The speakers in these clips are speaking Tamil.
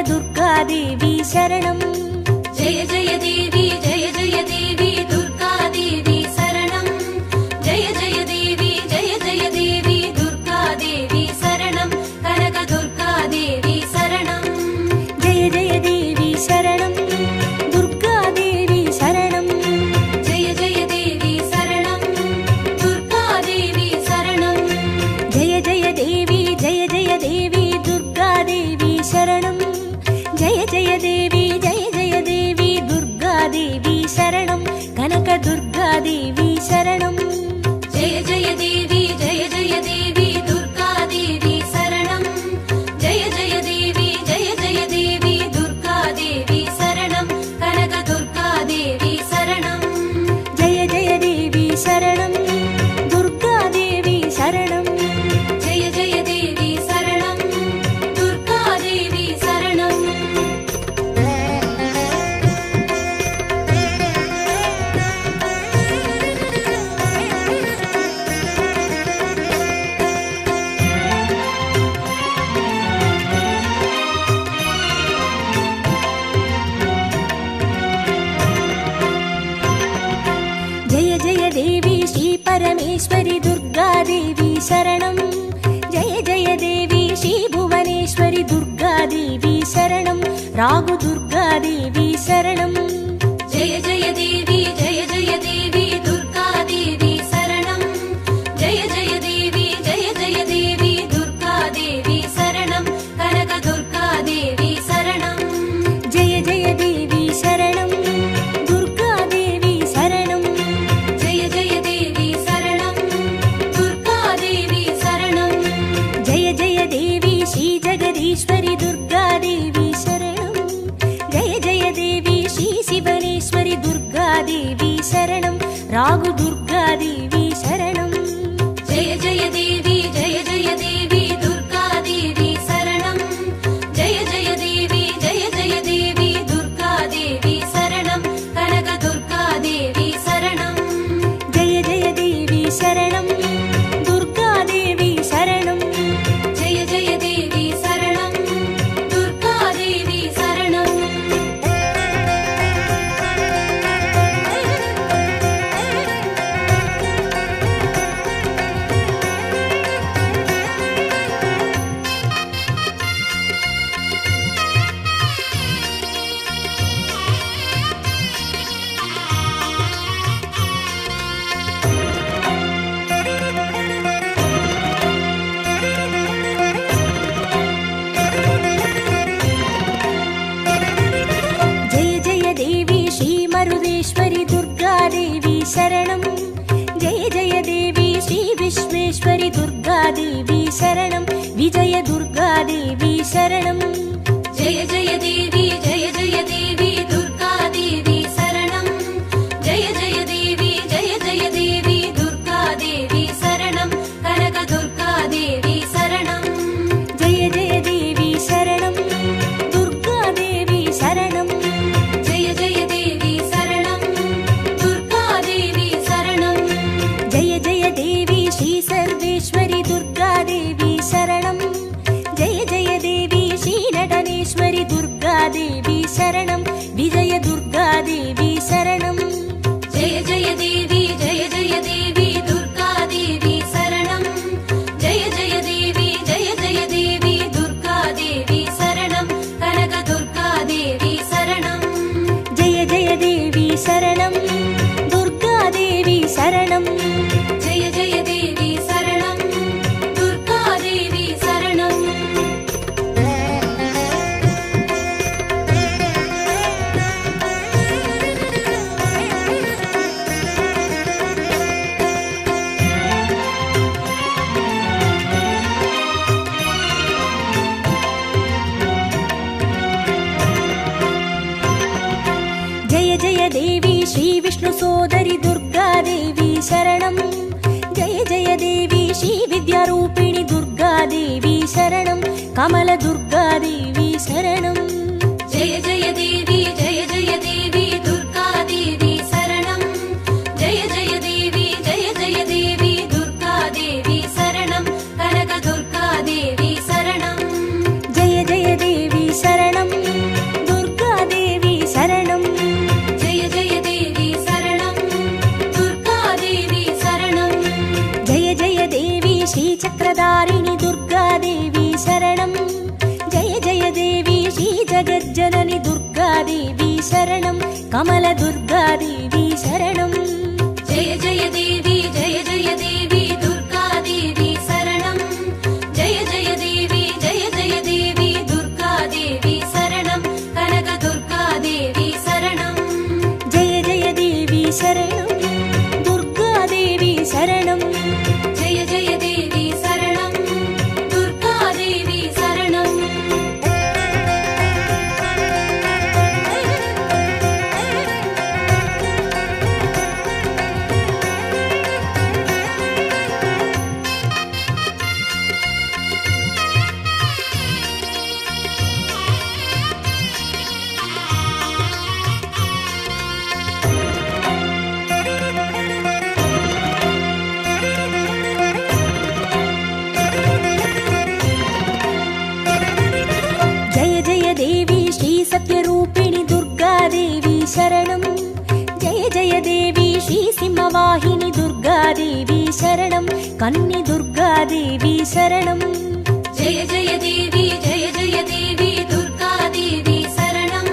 दुर्गा देवी शरणं जय जय देवी दुर्गा देवी शरणं जय जय देवी दुर्गा देवी शरणं कनक दुर्गा देवी शरणं जय जय देवी शरणं दुर्गा देवी शरणं जय जय देवी शरणं दुर्गा देवी शरणं जय जय देवी दुर्गा देवी शरणं जय जय देवी दुर्गा देवी शरणं कनक दुर्गा देवी शरणं जय जय देवी दुर्गा देवी शरणं जय जय देवी दुर्गा देवी शरणं कनक दुर्गा देवी शरणं जय जय देवी शरणं दुर्गा देवी शरणं जय जय देवी शरणं दुर्गा देवी शरणं जय जय देवी श्री परमेश्वरी दुर्गा देवी शरणं जय जय देवी श्री भुवनेश्वरी दुर्गा देवी शरणं रागु दुर्गा देवी शरणं जय जय देवी दुर्गा देवी शरणं जय जय देवी दुर्गा देवी शरणं कनक दुर्गा देवी शरणं जय जय देवी शरणं दुर्गा देवी शरणं जय जय देवी शरणं दुर्गा देवी शरणं जय जय देवी श्री जगदीश्वरी दुर्गा देवी शरणं जय जय देवी श्री शिवनेश्वरी दुर्गा देवी शरणं रागु दुर्गा देवी शरणं जय जय देवी दुर्गा देवी शरणं जय जय देवी दुर्गा देवी शरणं कनक दुर्गा देवी शरणं जय जय देवी शरणं दुर्गा देवी शरणं जय जय देवी शरणं दुर्गा देवी शरणं जय जय देवी श्री मरुदेश्वरी दुर्गा देवी शरणं जय जय देवी श्री विश्वेश्वरी दुर्गा देवी शरणं विजय दुर्गा देवी शरणं जय जय देवी दुर्गा देवी शरणं जय जय देवी दुर्गा देवी शरणं कनक दुर्गा देवी शरणं जय जय देवी शरणं दुर्गा देवी शरणं जय जय देवी शरणं दुर्गा देवी शरणं जय जय देवी श्री सर्वेश्वरी दुर्गा देवी शरणं जय जय देवी श्री नटनेश्वरी दुर्गा देवी शरणं विजय दुर्गा देवी शरणं जय जय देवी दुर्गा देवी शरणं जय जय देवी दुर्गा देवी शरणं कनक दुर्गा देवी शरणं जय जय देवी शरणं दुर्गा देवी शरणं जय जय देवी शरणं दुर्गा देवी शरणं जय जय देवी श्री विष्णु सोदरी दुर्गा देवी शरणं जय जय देवी श्री विद्यारूपिणी दुर्गा देवी शरणं कमल दुर्गा देवी शरणं जय जय देवी दुर्गा देवी शरणं जय जय देवी दुर्गा देवी शरणं कनक दुर्गा देवी शरणं जय जय देवी शरणं शरणं कमलदुर्गादेवी शरणं जय जय देवी दुर्गादेवी शरणं जय जय देवी दुर्गादेवी शरणं कनकदुर्गादेवी शरणं जय जय देवी शरणं दुर्गादेवी शरणं जय जय देवी शरणं दुर्गादेवी शरणं जय जय देवी श्री सत्यरूपिणी दुर्गादेवी शरणं जय जय देवी श्री सिंहवाहिनी दुर्गादेवी शरणं कन्नी दुर्गादेवी शरणं जय जय देवी दुर्गादेवी शरणं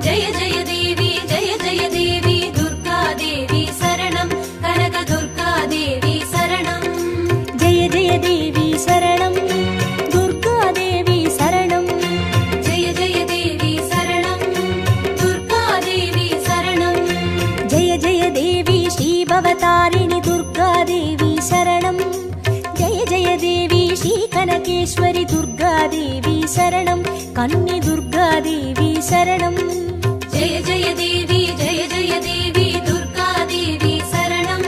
जय जय देवी दुर्गादेवी शरणं कनकदुर्गादेवी शरणं जय जय देवी शरणं दुर्गादेवी शरणं जय जय देवी शरणं दुर्गादेवी शरणं जय जय देवी श्री भवतारिणी दुर्गादेवी शरणं जय जय देवी श्री कनकेश्वरी दुर्गादेवी शरणं कन्नी दुर्गादेवी शरणं जय जय देवी दुर्गादेवी शरणं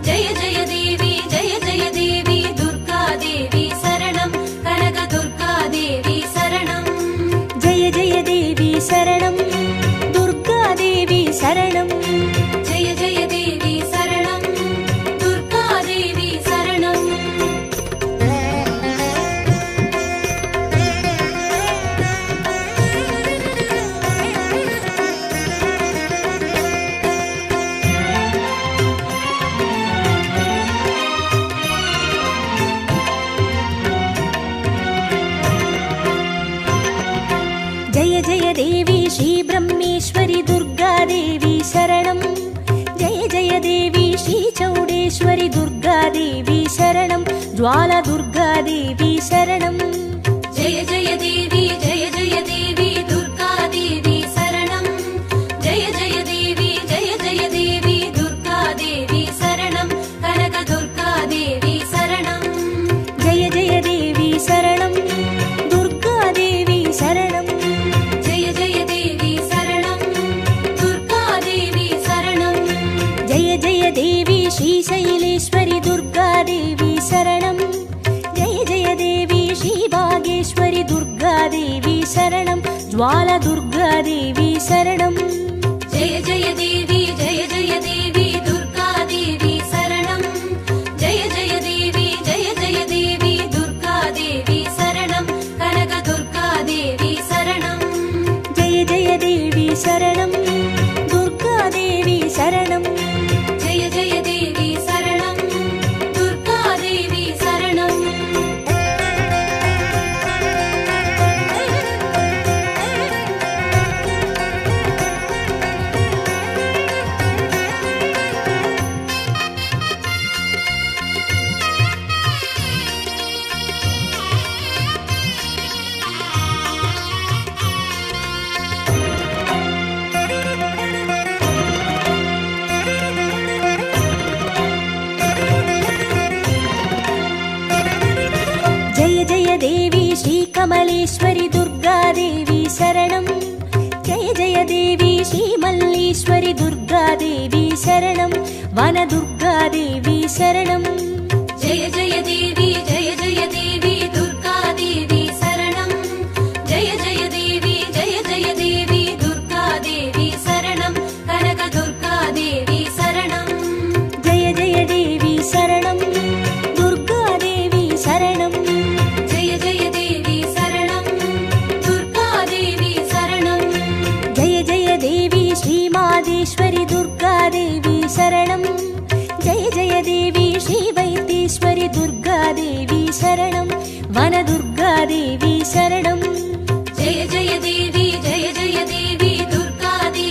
जय जय देवी दुर्गादेवी शरणं कनकदुर्गादेवी शरणं जय जय देवी शरणं दुर्गादेवी शरणं जय जय देवी शरणं दुर्गादेवी शरणं जय जय देवी श्री ब्रह्मेश्वरी दुर्गादेवी शरणं जय जय देवी श्री चौडेश्वरी दुर्गादेवी शरणं ज्वाला दुर्गादेवी शरणं जय जय देवी दुर्गादेवी शरणं जय जय देवी दुर्गादेवी शरणं कनकदुर्गादेवी शरणं जय जय देवी शरणं दुर्गादेवी शरणं जय जय देवी शरणं दुर्गादेवी शरणं जय जय देवी श्री शैलेश्वरी दुर्गादेवी शरणं जय जय देवी श्री भागेश्वरी दुर्गादेवी शरणं ज्वाला दुर्गादेवी शरणं जय जय देवी दुर्गादेवी शरणं जय जय देवी दुर्गादेवी शरणं कनकदुर्गादेवी शरणं जय जय देवी शरणं दुर्गादेवी शरणं जय जय देवी शरणं दुर्गादेवी शरणं जय जय देवी श्री कमलेश्वरी दुर्गादेवी शरणं जय जय देवी श्री मल्लेश्वरी दुर्गादेवी शरणं वनदुर्गादेवी शरणं जय जय देवी दुर्गादेवी शरणं जय जय देवी दुर्गादेवी शरणं कनकदुर्गादेवी शरणं जय जय देवी शरणं दुर्गादेवी शरणं जय जय देवी शरणं दुर्गादेवी शरणं जय जय देवी श्री मादेश्वरी दुर्गादेवी शरणं जय जय देवी श्री वैद्येश्वरी दुर्गादेवी शरणं वनदुर्गादेवी शरणं जय जय देवी दुर्गादेवी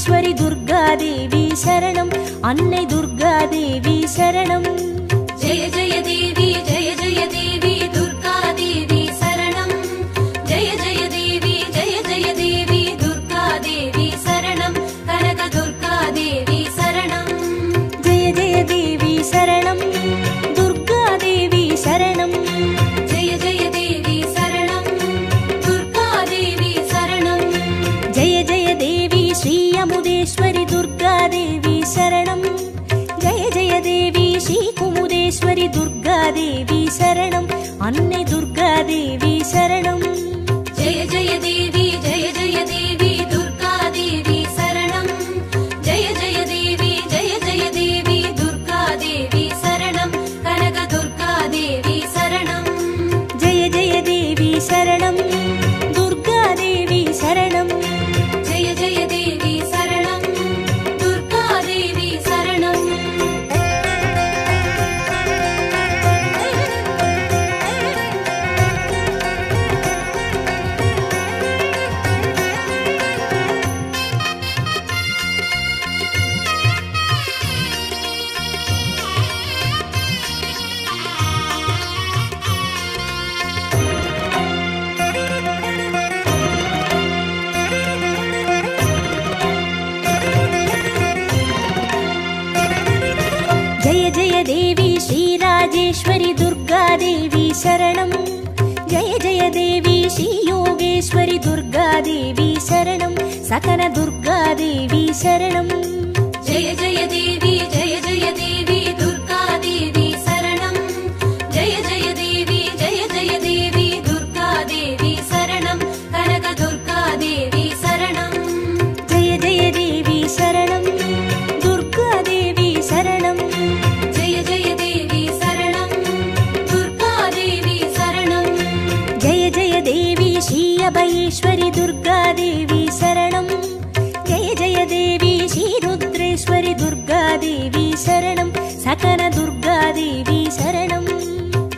குமுதேஸ்வரி துர்காதேவி சரணம். அன்னை துர்காதேவி சரணம். ஜெய ஜெய தேவி ஜெய ஜெய தேவி துர்காதேவி சரணம். ஜெய ஜெய தேவி ஜெய ஜெய தேவி துர்காதேவி சரணம். கனக துர்காதேவி சரணம். ஜெய ஜெய தேவி சரணம். துர்காதேவி சரணம். ஜெய ஜெய தேவி சரணம். துர்காதேவி சரணம். ஜெய ஜெய தேவி ஸ்ரீ அமுதேஸ்வரி துர்காதேவி சரணம். ஜெய ஜெய தேவி ஸ்ரீ குமுதேஸ்வரி துர்காதேவி சரணம். அன்னை துர்காதேவி சரணம். ஜெய ஜெய தேவி ஜெய ஜெய தேவி துர்காதேவி சரணம். ஜெய ஜெய தேவி ஜெய ஜெய தேவி துர்காதேவி சரணம். கனக துர்காதேவி சரணம். ஜெய ஜெய தேவி சரணம். துர்காதேவி சரணம். ஜெய ஜெய தேவி சரணம். துர்காதேவி சரணம். ஜெய ஜெய தேவி ஸ்ரீ ராஜேஸ்வரி துர்காதேவி சரணம். ஜெய ஜெய தேவி ஸ்ரீ யோகேஸ்வரி துர்காதேவி சரணம். சகன துர்காதேவி சரணம். ஜெய ஜெய தேவி ஜெய ஜெய தேவி துர்காதேவி சரணம். ஜெய ஜெய தேவி ஜெய ஜெய தேவி துர்காதேவி சரணம். கனக துர்காதேவி சரணம். ஜெய ஜெய தேவி சரணம். துர்காதேவி சரணம். ஜெய ஜெய தேவி சரணம். துர்காதேவி சரணம். ஜெய ஜெய தேவி ஸ்ரீ அபயேஸ்வரி துர்காதேவி சரணம். ஜெய ஜெய தேவி ஸ்ரீ ருத்ரேஸ்வரி துர்காதேவி சரணம். சகன துர்காதேவி சரணம்.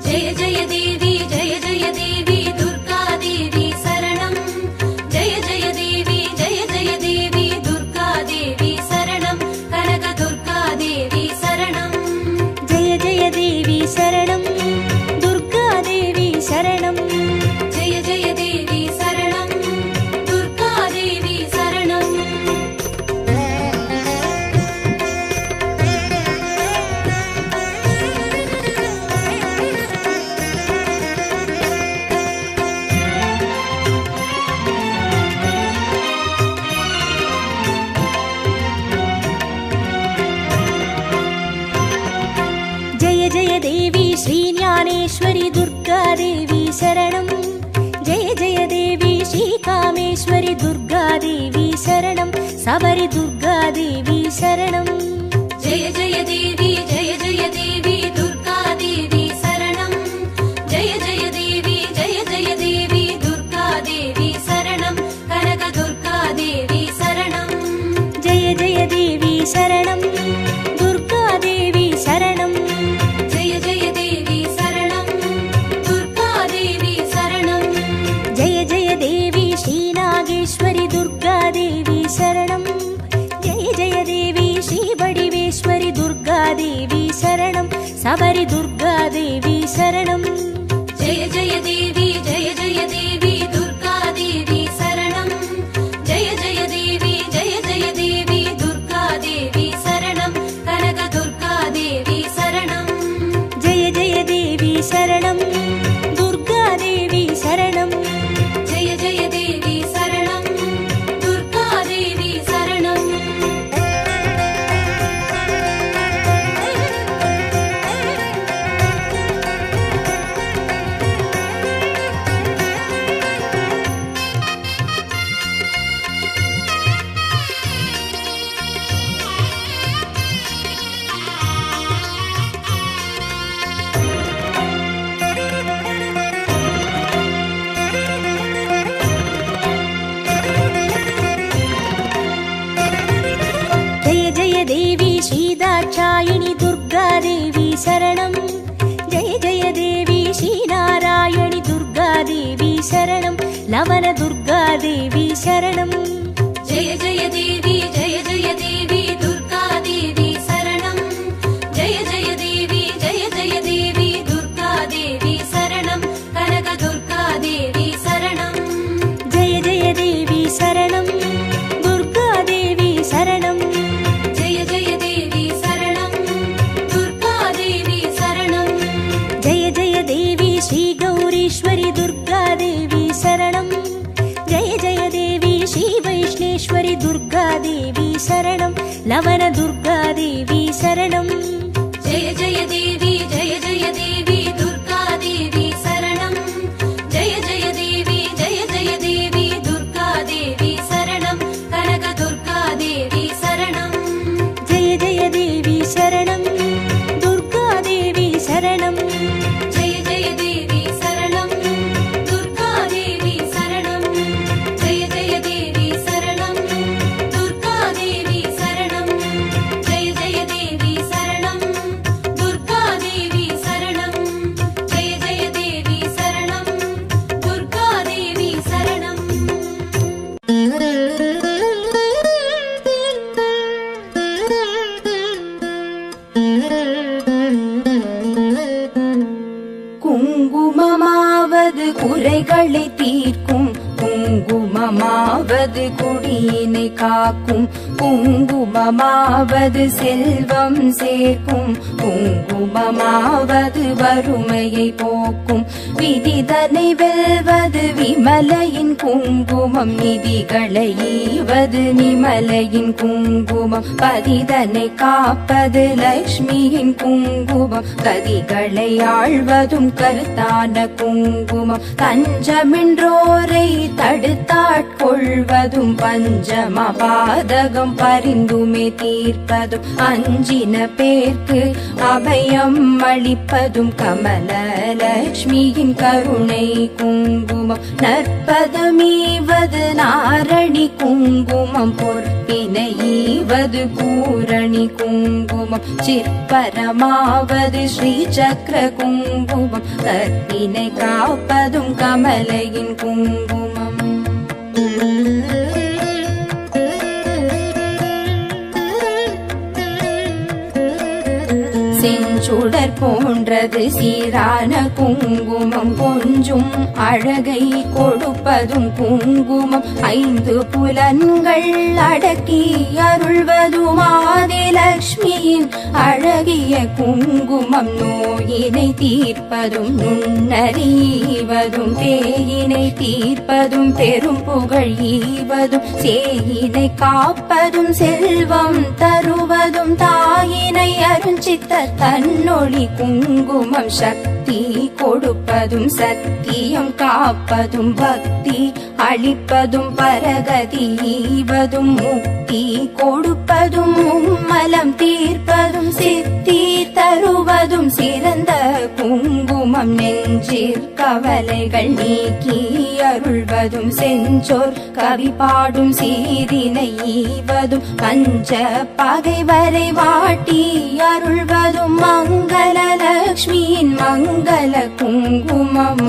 ஜெய ஜெய தேவி ஜெய ஜெய தேவி துர்காதேவி சரணம். ஜெய ஜெய தேவி ஜெய ஜெய தேவி துர்காதேவி சரணம். கனக துர்காதேவி சரணம். ஜெய ஜெய தேவி சரணம். துர்காதேவி சரணம். ஜெய ஜெய தேவி சரணம். துர்காதேவி சரணம். ஜெய ஜெய தேவி ஸ்ரீ ஞானேஸ்வரி துர்காதேவி சரணம். ஜெய ஜெய தேவி ஸ்ரீ காமேஸ்வரி துர்காதேவி சரணம். சபரி துர்காதேவி சரணம். ஜெய ஜெய தேவி ஜெய ஜெய தேவி துர்காதேவி சரணம். ஜெய ஜெய தேவி ஜெய ஜெய தேவி துர்காதேவி சரணம். கனக துர்காதேவி சரணம். ஜெய ஜெய தேவி சரணம். துர்காதேவி சரணம். ஜெய ஜெய தேவி சரணம். துர்காதேவி சரணம். ஜெய ஜெய தேவி ஸ்ரீ நாகேஸ்வரி துர்காதேவி சரணம். ஜெய ஜெய தேவி ஸ்ரீ வடிவேஸ்வரி துர்காதேவி சரணம். சபரி துர்காதேவி சரணம். ஜெய ஜெய தேவி ஜெய ஜெய தேவி துர்காதேவி சரணம். ஜெய ஜெய தேவி ஜெய ஜெய தேவி துர்காதேவி சரணம். கனக துர்காதேவி சரணம். ஜெய ஜெய தேவி சரணம். துர்காதேவி சரணம். ஜெய ஜெய தேவி சரணம். துர்காதேவி சரணம். தேவி ஸ்ரீ தாட்சாயினி துர்காதேவி சரணம். ஜெய ஜெய தேவி ஸ்ரீ நாராயணி துர்காதேவி சரணம். லவன துர்காதேவி சரணம். ஜெய ஜெய தேவி ஜெய தேவி சரணம் லவன துர்கா தேவி சரணம் ஜெய ஜெய தேவி ஜெய ஜெய தேவி துர்கா தேவி சரணம் ஜெய ஜெய தேவி ஜெய ஜெய தேவி துர்கா தேவி சரணம் கனக துர்கா தேவி சரணம் ஜெய ஜெய தேவி சரணம் துர்கா தேவி சரணம் ஜெய ஜெய தேவி சரணம் துர்கா தேவி சரணம் ஜெய ஜெய தேவி சரணம் துர்கா தேவி சரணம் ஜெய ஜெய தேவி சரணம் துர்கா தேவி சரணம் ஜெய ஜெய தேவி சரணம் துர்கா தேவி சரணம் குங்குமமாவது குறைகளை தீர்க்கும் குங்குமமாவது குடியினை காக்கும் குங்குமமாவது செல்வம் சேர்க்கும் குங்குமமாவது வறுமையை போக்கும் விதிதனை வெல்வது விமலையின் குங்குமம் நிதிகளை ஈவது நிமலையின் குங்குமம் பதிதனை காப்பது லக்ஷ்மியின் குங்குமம் கதிகளை ஆழ்வதும் கருத்தான குங்குமம் தஞ்சமின்றோரை தடுத்தாட்கொள்வதும் பஞ்சம பாதகம் பரிந்துமே தீர்ப்பதும் அஞ்சின பேர்க்கு அபயம் அளிப்பதும் கமலலக்ஷ்மியின் கருணை குங்குமம் நற்பதமீவது நாரணி குங்குமம் பொற்பினை ஈவது பூரணி குங்குமம் சிற்பரமாவது ஸ்ரீ சக்கர குங்குமம் கற்பினை காப்பதும் கமலையின் குங்குமம் செஞ்சுடர் போன்றது சீரான குங்குமம் கொஞ்சும் அழகை கொடுப்பதும் குங்குமம் ஐந்து புலன்கள் அடக்கி அருள்வதும் ஆதிலக்ஷ்மியின் அழகிய குங்குமம் நோயினை தீர்ப்பதும் நுண்ணறிவதும் பேயினை தீர்ப்பதும் பெரும் புகழ் ஈவதும் சேயினை காப்பதும் செல்வம் தருவதும் தாயினை அருஞ்சித்த தன்னொளி குங்குமம் சக்தி கொடுப்பதும் சத்தியம் காப்பதும் பக்தி அளிப்பதும் பரகதி ஈவதும் முக்தி கொடுப்பதும் மும்மலம் தீர்ப்பதும் சித்தி தருவதும் சிறந்த குங்குமம் நெஞ்சிற் கவலைகள் நீக்கி அருள்வதும் செஞ்சோர் கவி பாடும் சீரினை ஈவதும் பஞ்ச பகைவரை வாட்டி அருள்வதும் மங்கள லக்ஷ்மியின் மங்கள குங்குமம்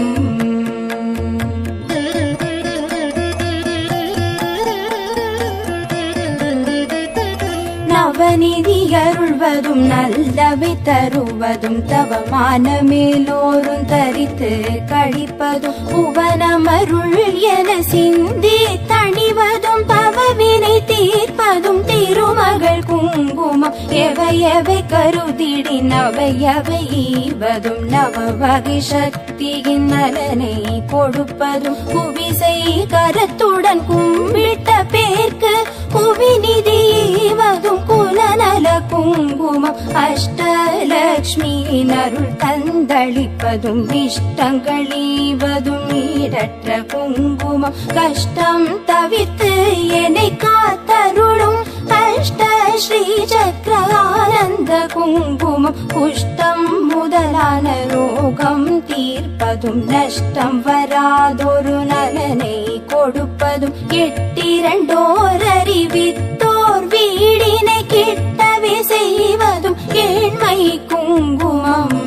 நவநிதி அருள்வதும் நல்லவை தருவதும் தவமான மேலோரும் தரித்து கழிப்பதும் புவனமருள் என சிந்தி தணிவதும் பவவினை தீர்ப்பதும் திருமகள் குங்குமம் எவை எவை கருதிடி நவையவை ஈவதும் நவ வகை சக்தியின் நலனை கொடுப்பதும் குவிசை கரத்துடன் கும்பிட்ட பேர்க்கு குவிநிதி ஈவதும் குலநல குங்குமம் அஷ்டலக்ஷ்மியின் அருள் தந்தளிப்பதும் இஷ்டங்கள் ஈவதும் ஈடற்ற குங்குமம் கஷ்டம் தவிர்த்து என்னை காத்தருளும் அஷ்ட ஸ்ரீ சக்கர ஆனந்த குங்குமம் குஷ்டம் முதலான ரோகம் தீர்ப்பதும் நஷ்டம் வராதொரு நலனை கொடுப்பதும் எட்டிரண்டோர் அறிவித்தோர் வீடினை கிட்டவே செய்வதும் ஏழ்மை குங்குமம்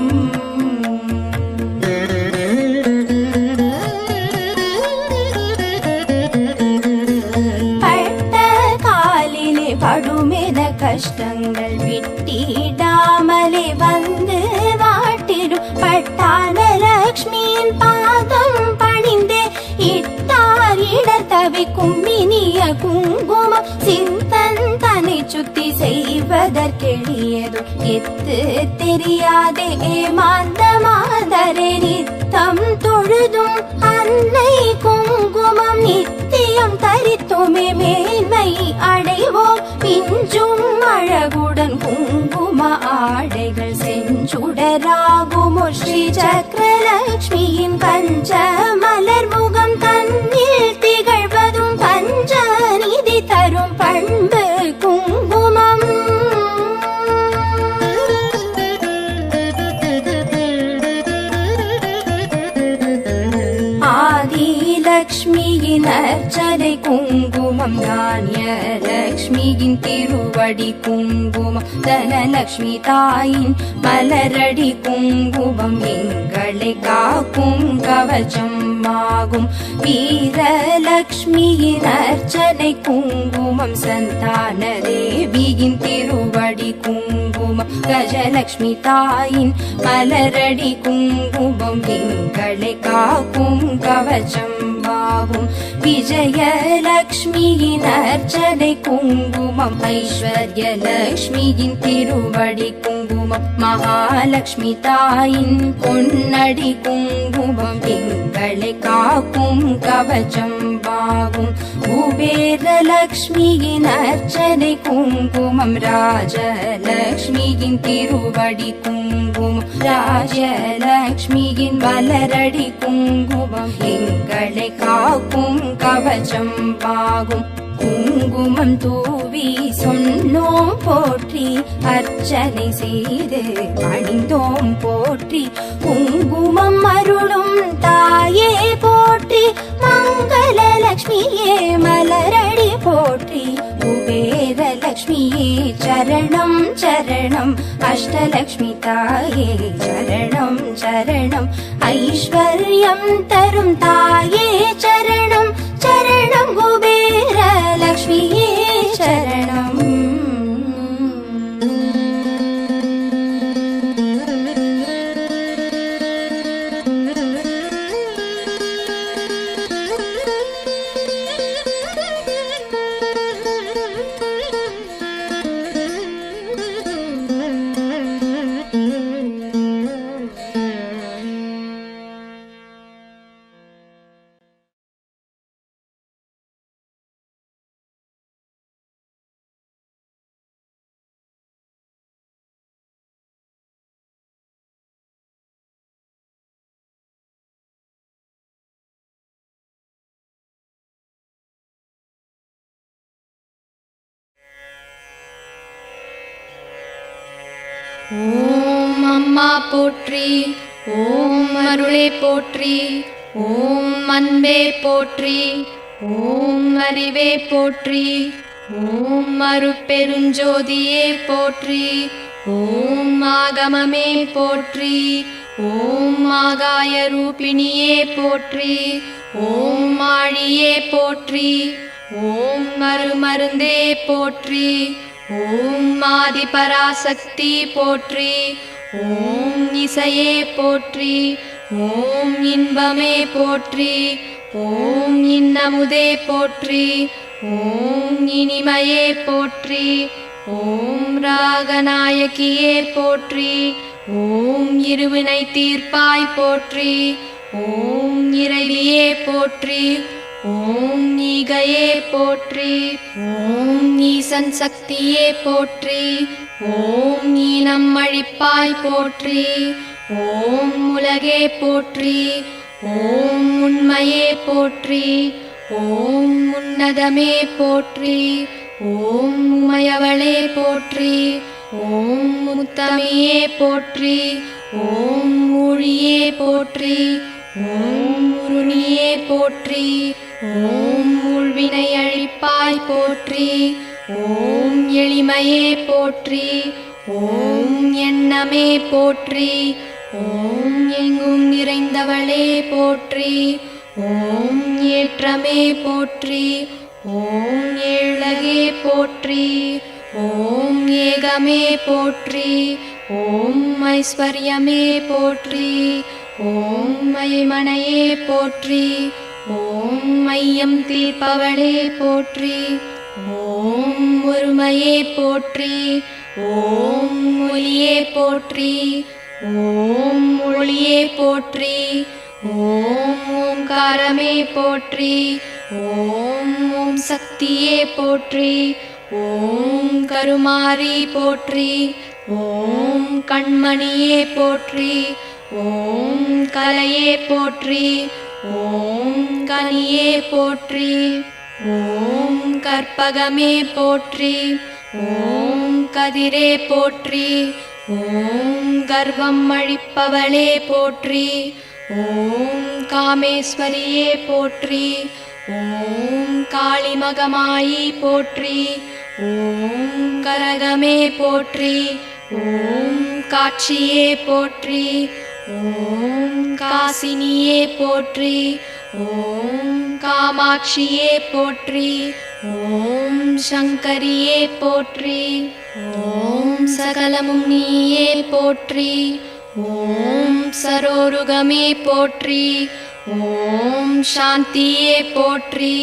பட்ட காலிலே படுமென கஷ்டங்கள் விட்டிடாமலே வந்து வாட்டிடும் பட்டான லக்ஷ்மியின் பாதம் பணிந்தே இட்டார் இடர் தவிக்கும் இனிய குங்குமம் சிந்தன் தன்னை சுத்தி செய்வதற்கெளிய ஏதும் எத்து தெரியாதே ஏமாந்த மாதரே நித்தம் தொழுதும் அன்னை குங்குமம் நித்தியம் தரித்துமே மேன்மை அடைவோம் மிஞ்சும் அழகுடன் குங்கும ஆடைகள் செஞ்சுடராகுமோ ஸ்ரீ சக்கரலக்ஷ்மியின் கஞ்ச மலர் முகம் தன்னில் திகழ்வதும் பஞ்ச நிதி தரும் பண்பு குங்குமம். ஆதிலக்ஷ்மியின் அர்ச்சனை குங்குமம் தானிய லக்ஷ்மியின் திருவடி குங்குமம் தனலக்ஷ்மி தாயின் மலரடி குங்குமம் எங்களை காக்கும் கவச்சம் ஆகும். வீரலக்ஷ்மியின் அர்ச்சனை குங்குமம் சந்தான தேவியின் திருவடி குங்குமம் கஜலக்ஷ்மி தாயின் மலரடி குங்குமம் எங்களை காக்கும் கவச்சம் ஆகும். விஜயலக்ஷ்மியின் அர்ச்சனை குங்குமம் ஐஸ்வர்யலக்ஷ்மியின் திருவடி குங்குமம் மகாலட்சுமி தாயின் பொன்னடி குங்குமம் எங்களை காக்கும் கவச்சம் ஆகும். குபேரலக்ஷ்மியின் அர்ச்சனை குங்குமம் ராஜலக்ஷ்மியின் திருவடி குங்குமம் ராஜலக்ஷ்மியின் மலரடி குங்குமம் எங்களை காக்கும் கவச்சம் ஆகும். குங்குமம் தூவி சொன்னோம் போற்றி அர்ச்சனை செய்து பணிந்தோம் போற்றி குங்குமம் அருளும் தாயே போற்றி மங்களலக்ஷ்மியே மலரடி போற்றி குபேரலக்ஷ்மியே சரணம் சரணம் அஷ்டலக்ஷ்மி தாயே சரணம் சரணம் ஐஸ்வர்யம் தரும் தாயே சரணம் சரணம் குபேரலக்ஷ்மியே சரணம். ஓம் அம்மா போற்றி, ஓம் அருளே போற்றி, ஓம் அன்பே போற்றி, ஓம் அறிவே போற்றி, ஓம் அருட்பெருஞ்சோதியே போற்றி, ஓம் ஆகமமே போற்றி, ஓம் ஆகாய ரூபிணியே போற்றி, ஓம் ஆழியே போற்றி, ஓம் அருமருந்தே போற்றி, ஓம் ஆதிபராசக்தி போற்றி, ஓம் இசையே போற்றி, ஓம் இன்பமே போற்றி, ஓம் இன்னமுதே போற்றி, ஓம் இனிமையே போற்றி, ஓம் ராகநாயகியே போற்றி, ஓம் இருவினை தீர்ப்பாய் போற்றி, ஓம் இறைவியே போற்றி, ஓம் ஈகையே போற்றி, ஓம் ஈசன் சக்தியே போற்றி, ஓம் ஈனம் அழிப்பாய் போற்றி, ஓம் உலகே போற்றி, ஓம் உண்மையே போற்றி, ஓம் உன்னதமே போற்றி, ஓம் உமையவளே போற்றி, ஓம் முத்தமையே போற்றி, ஓம் ஊழியே போற்றி, ஓம் உருணியே போற்றி, ஓம் ஊழ்வினை அழிப்பாய் போற்றி, ஓம் எளிமையே போற்றி, ஓம் எண்ணமே போற்றி, ஓம் எங்கும் நிறைந்தவளே போற்றி, ஓம் ஏற்றமே போற்றி, ஓம் ஏழகே போற்றி, ஓம் ஏகமே போற்றி, ஓம் ஐஸ்வர்யமே போற்றி, ஓம் மைமனையே போற்றி, ஓம் மையம் தீர்ப்பவளே போற்றி, ஓம் ஒருமையே போற்றி, ஓம் ஒளியே போற்றி, ஓம் ஒளியே போற்றி, ஓம் ஓம்காரமே போற்றி, ஓம் ஓம் சக்தியே போற்றி, ஓம் கருமாரி போற்றி, ஓம் கண்மணியே போற்றி, ஓம் கலையே போற்றி, ஓம் கனியே போற்றி, ஓம் கற்பகமே போற்றி, ஓம் கதிரே போற்றி, ஓம் கர்வம் அழிப்பவளே போற்றி, ஓம் காமேஸ்வரியே போற்றி, ஓம் காளிமகமாயி போற்றி, ஓம் கரகமே போற்றி, ஓம் காட்சியே போற்றி, ஓம் காசினியே போற்றி, ஓம் காமாட்சியே போற்றி, ஓம் சங்கரியே போற்றி, ஓம் சகலமும் நீயே போற்றி, ஓம் சரோருகமே போற்றி, ஓம் சாந்தியே போற்றி,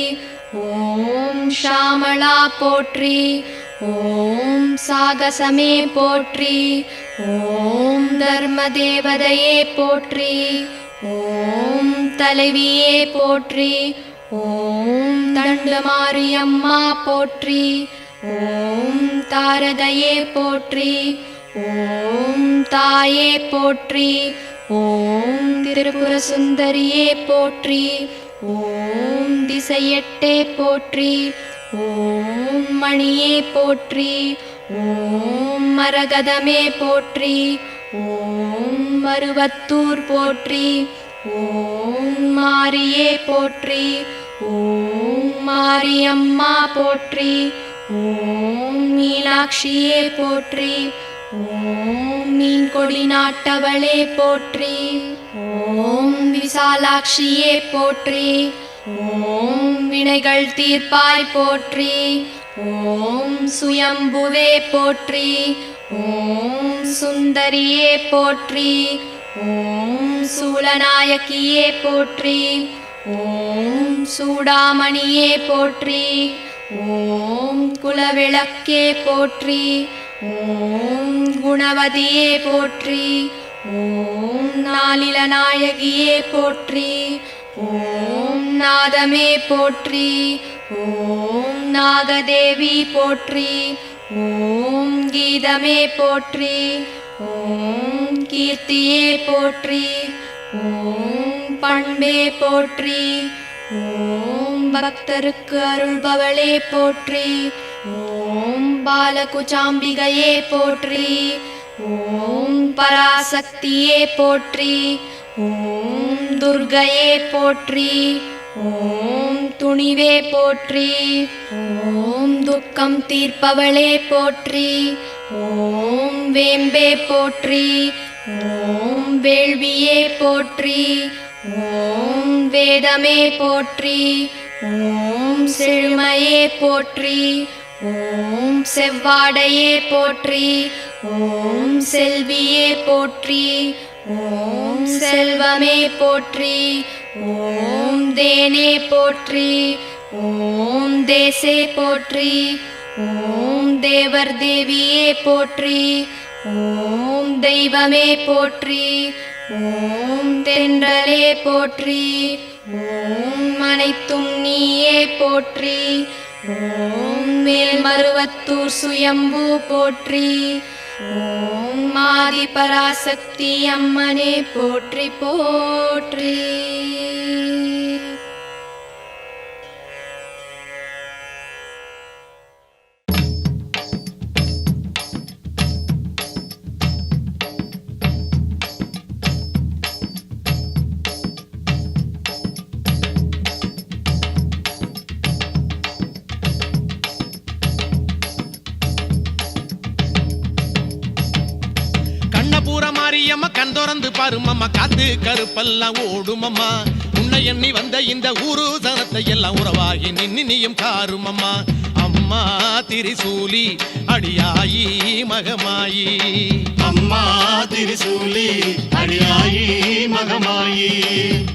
ஓம் ஷாமளா போற்றி, ஓம் சாகசமே போற்றி, ஓம் தர்மதேவதையே போற்றி, ஓம் தலைவியே போற்றி, ஓம் தண்டமாரியம்மா போற்றி, ஓம் தாரகையே போற்றி, ஓம் தாயே போற்றி, ஓம் திரிபுர சுந்தரியே போற்றி, ஓம் திசையெட்டே போற்றி, ஓம் மணியே போற்றி, ஓம் மரகதமே போற்றி, ஓம் மருவத்தூர் போற்றி, ஓம் மாரியே போற்றி, ஓம் மாரியம்மா போற்றி, ஓம் மீனாட்சியே போற்றி, ஓம் மீன்கொடி நாட்டவளே போற்றி, ஓம் விசாலாட்சியே போற்றி, ஓம் வினைகள் தீர்ப்பாய் போற்றி, ஓம் சுயம்புவே போற்றி, ஓம் சுந்தரியே போற்றி, ஓம் சூலநாயகியே போற்றி, ஓம் சூடாமணியே போற்றி, ஓம் குலவிளக்கே போற்றி, ஓம் குணவதியே போற்றி, ஓம் நாளிலநாயகியே போற்றி, ஓம் நாதமே போற்றி, ஓம் நாகதேவி போற்றி, ஓம் கீதமே போற்றி, ஓம் கீர்த்தியே போற்றி, ஓம் பண்பே போற்றி, ஓம் பக்தருக்கு அருள்பவளே போற்றி, ஓம் பாலகுச்சாம்பிகையே போற்றி, ஓம் பராசக்தியே போற்றி, ஓம் துர்க்கையே போற்றி, ஓம் துணிவே போற்றி, ஓம் துக்கம் தீர்ப்பவளே போற்றி, ஓம் வேம்பே போற்றி, ஓம் வேள்வியே போற்றி, ஓம் வேதமே போற்றி, ஓம் செழுமையே போற்றி, ஓம் செவ்வாடையே போற்றி, ஓம் செல்வியே போற்றி, ஓம் செல்வமே போற்றி, ஓம் தேனே போற்றி, ஓம் தேசே போற்றி, ஓம் தேவர் தேவியே போற்றி, ஓம் தெய்வமே போற்றி, ஓம் தென்றலே போற்றி, ஓம் அனைத்தும் நீயே போற்றி, ஓம் மேல்மருவத்தூர் சுயம்பு போற்றி, ஓம் ஆதி பராசக்தி அம்மனே போற்றி போற்றி. மாரியம்மா கண் திறந்து பாருமம்மா, காத்து கருப்பெல்லாம் ஓடுமம்மா, உன்னை எண்ணி வந்த இந்த ஊரு சனத்தை எல்லாம் உறவாகி நின்னியும் காருமம்மா. அம்மா திரிசூலி அடியாயி மகமாயி, அம்மா திரிசூலி அடியாயி மகமாயி,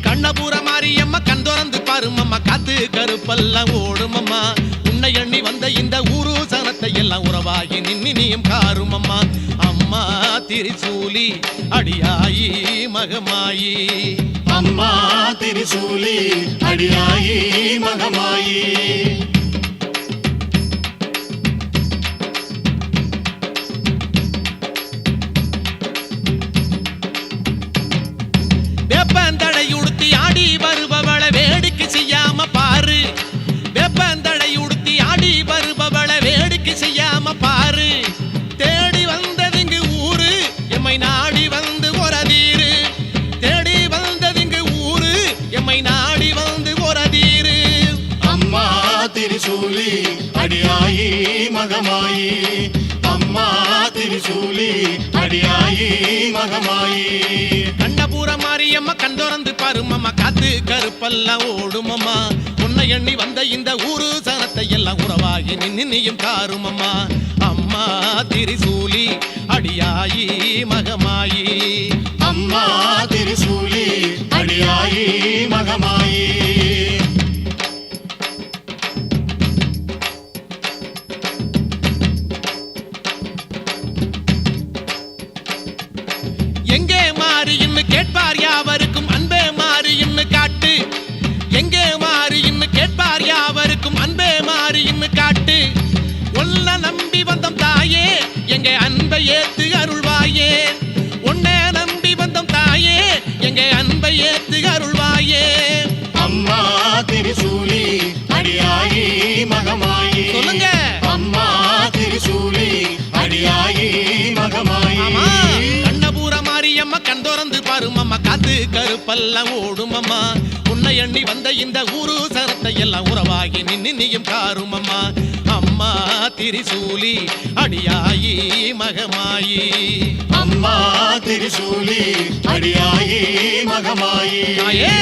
கண்ணபுர மாரியம்மா கண் திறந்து பாருமம்மா, காத்து கருப்பெல்லாம் ஓடுமம்மா, உன்னை உன்னை எண்ணி வந்த இந்த ஊரு சனத்தை எல்லாம் உறவாகி நின்னினியும் காரும் அம்மா அம்மா திரிசூலி அடியாயி மகமாயி அம்மா திரிசூலி அடியாயி மகமாயி வேப்பந்தடை உடுத்தி ஆடி வருபவள வேடிக்கை செய்யாம பாரு வேப்பந்தடை உடுத்தி ஆடி வருபவள வேடிக்கை செய்யாம பாரு தேடி வந்ததிங்கு ஊரு எம்மை நாடி வந்து ஒரதீரு தேடி வந்ததிங்கு ஊரு எம்மை நாடி வந்து ஒரதீரு அம்மா திரிசூலி அடியாயி மகமாயி அம்மா திரிசூலி அடியாயி மகமாயி கண்ணபுர மாரியம்மா கண் திறந்து பாருமம்மா காத்து கருப்பெல்லாம் ஓடுமம்மா உன்னை எண்ணி வந்த இந்த ஊரு சனத்தை எல்லாம் உறவாகி நின்னியும் காருமம்மா அம்மா திரிசூலி அடியாயி மகமாயி அம்மா திரிசூலி அடியாயி மகமாயி எங்கே மாறின்னு கேட்பார் யாவருக்கும் அன்பே மாறின்னு காட்டு எங்கே மாறின்னு கேட்பார் யாவருக்கும் அன்பே மாறின்னு காட்டு ஒல்ல நம்பி வந்தம் தாயே எங்க அன்பை ஏத்து அருள்வாயே உன்னை நம்பி வந்தம் தாயே எங்க அன்பை ஏத்து அருள்வாயே அம்மா திரிசூலி அடியாயி மகமாயி சொல்லுங்க அம்மா திரிசூலி அடியாயி மகமாயி ஆமா கண்ணபுர மாரியம்மா கண் திறந்து பாருமம்மா காத்து கருப்பெல்லாம் ஓடுமம்மா உன்னை எண்ணி வந்த இந்த ஊரு சனத்தை எல்லாம் உறவாகி நின்னியும் காருமம்மா அம்மா திரிசூலி அடியாயி மகமாயி அம்மா திரிசூலி அடியாயி மகமாயி தாயே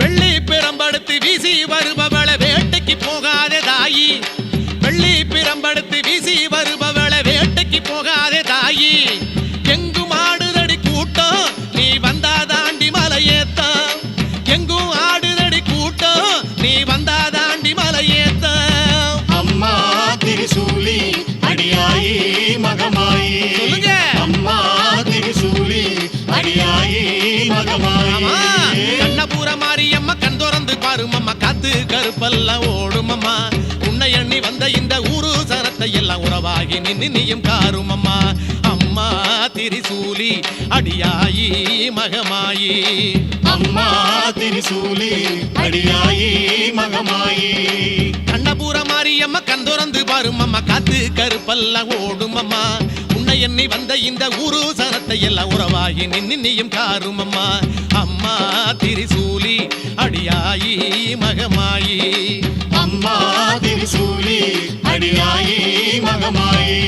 வெள்ளி பிரம்படுத்து வீசி வருபவள வேட்டைக்கு போகாதே தாயி வெள்ளி பிரம்படுத்து வீசி வருபவள வேட்டைக்கு போகாதே தாயி எங்கும் ஆடுதடி கூட்டம் நீ வந்தா தாண்டி மலையேத்தான் எங்கும் ஆடுதடி கூட்டம் நீ வந்தா தாண்டி மலையேத்தான் அம்மா திரிசூலி அடியாயி மகமாயி சொல்லுங்க. அம்மா திரிசூலி அடியாயி மகமாயி ஆமா கண்ணபுர மாரியம்மா கண் திறந்து பாருமம்மா காத்து கருப்பெல்லாம் ஓடுமம்மா உன்னை எண்ணி வந்த இந்த ஊரு சனத்தை எல்லாம் உறவாகி நின்னியும் காருமம்மா அம்மா திரிசூலி அடியாயி மகமாயி அம்மா திரிசூலி அடியாயி மகமாயி கண்ணபுர மாரியம்மா கண் திறந்து பாருமம்மா காத்து கருப்பெல்லாம் ஓடுமம்மா உன்னை எண்ணி வந்த இந்த ஊரு சனத்தை எல்லாம் உறவாகி நின்னியும் காருமம்மா அம்மா திரிசூலி அடியாயி மகமாயி அம்மா திரிசூலி அடியாயி மகமாயி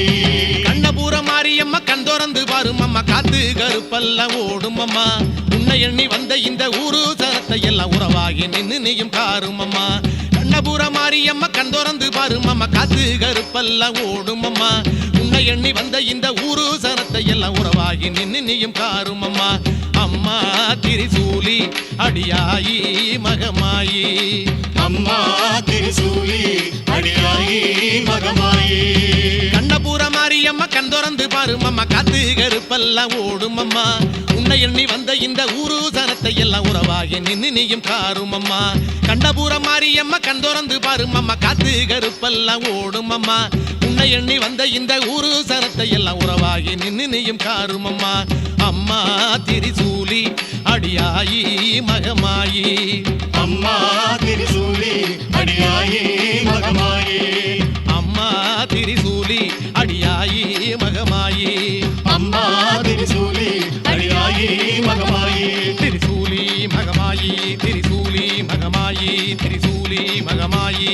கண்ணபுர மாரியம்மா கண் திறந்து பாருமம்மா காத்து கருப்பெல்லாம் ஓடுமம்மா உன்னை எண்ணி வந்த இந்த ஊரு சனத்தை எல்லாம் உறவாகி நின்னியும் காருமம்மா கண்ணபுர மாரியம்மா கண் திறந்து பாருமம்மா காத்து கருப்பெல்லாம் ஓடுமம்மா உன்னை எண்ணி வந்த இந்த ஊரு சனத்தை எல்லாம் உறவாகி நின்னியும் காருமம்மா அம்மா திரிசூலி அடியாயி மகமாயி அம்மா திரிசூலி அடியாயி மகமாயி கண்ணபுர மாரியம்மா கண் திறந்து பாருமம்மா காத்து கருப்பெல்லாம் ஓடுமம்மா உன்னை எண்ணி வந்த இந்த ஊரு சனத்தை எல்லாம் உறவாகி நின்னியும் காருமம்மா கண்ணபுர மாரியம்மா கண் திறந்து பாருமம்மா காத்து கருப்பெல்லாம் ஓடுமம்மா உன்னை எண்ணி வந்த இந்த ஊரு சனத்தை எல்லாம் உறவாகி நின்னியும் காருமம்மா அம்மா திரிசூலி அடியாயி மகமாயி அம்மா திரிசூலி அடியாயி மகமாயி அம்மா திரிசூலி அடியாயி மகமாயி அம்மா திரிசூலி அடியாயி மகமாயி திரிசூலி மகமாயி திரிசூலி மகமாயி திரிசூலி மகமாயி